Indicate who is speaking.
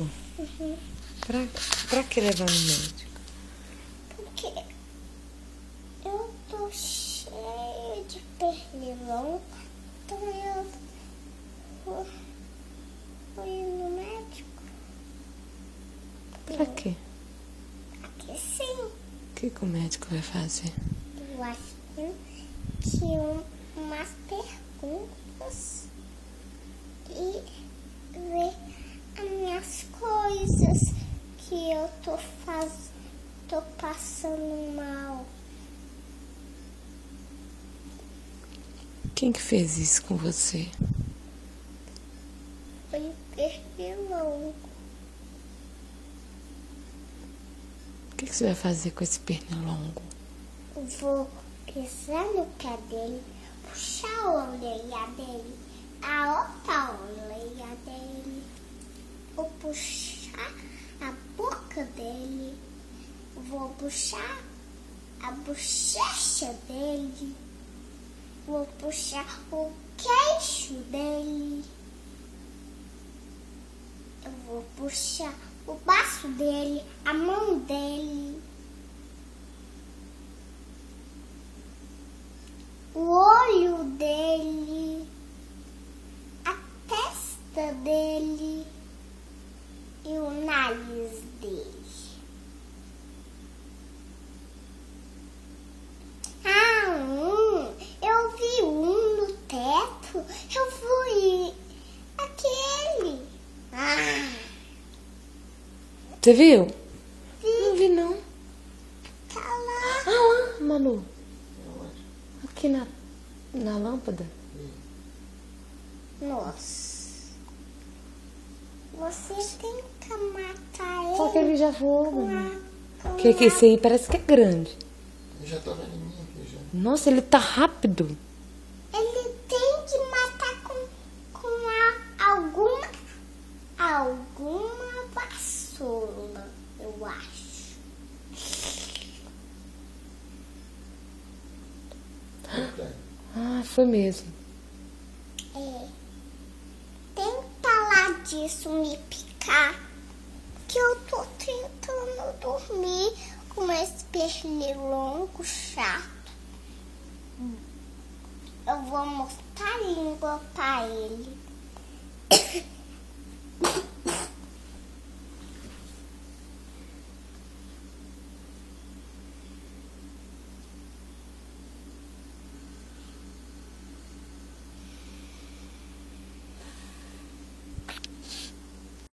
Speaker 1: médico?
Speaker 2: Uhum.
Speaker 1: Pra que levar no médico?
Speaker 2: Porque eu tô cheia de pernilongo, então eu vou ir no médico.
Speaker 1: Pra quê?
Speaker 2: Aqui sim.
Speaker 1: O que o médico vai fazer?
Speaker 2: Eu acho que umas perguntas e ver as minhas coisas que eu tô passando mal.
Speaker 1: Quem que fez isso com você?
Speaker 2: Foi pernilongo.
Speaker 1: O que você vai fazer com esse pernilongo?
Speaker 2: Vou pisar no pé dele, puxar a orelha dele, a outra orelha dele. Vou puxar a boca dele. Vou puxar a bochecha dele. Vou puxar o queixo dele. Eu vou puxar o braço dele, a mão dele, o olho dele, a testa dele e o nariz dele. Eu vi um no teto. Eu fui aquele.
Speaker 1: Você viu?
Speaker 2: Vi.
Speaker 1: Não vi, não.
Speaker 2: Tá lá.
Speaker 1: Ah, lá, Manu. Aqui na lâmpada.
Speaker 2: Nossa. Você tenta matar ele.
Speaker 1: Só que ele já voou,
Speaker 2: com
Speaker 1: Manu.
Speaker 2: a-
Speaker 1: Que esse aí parece que é grande.
Speaker 3: Eu já tava em mim aqui já.
Speaker 1: Nossa, ele tá rápido.
Speaker 2: Ele tem que matar com alguma vassoura, eu acho.
Speaker 1: Ah, foi mesmo.
Speaker 2: É. Tenta lá disso me picar, que eu tô tentando dormir com esse pernilongo chato. Eu vou mostrar a língua pra ele.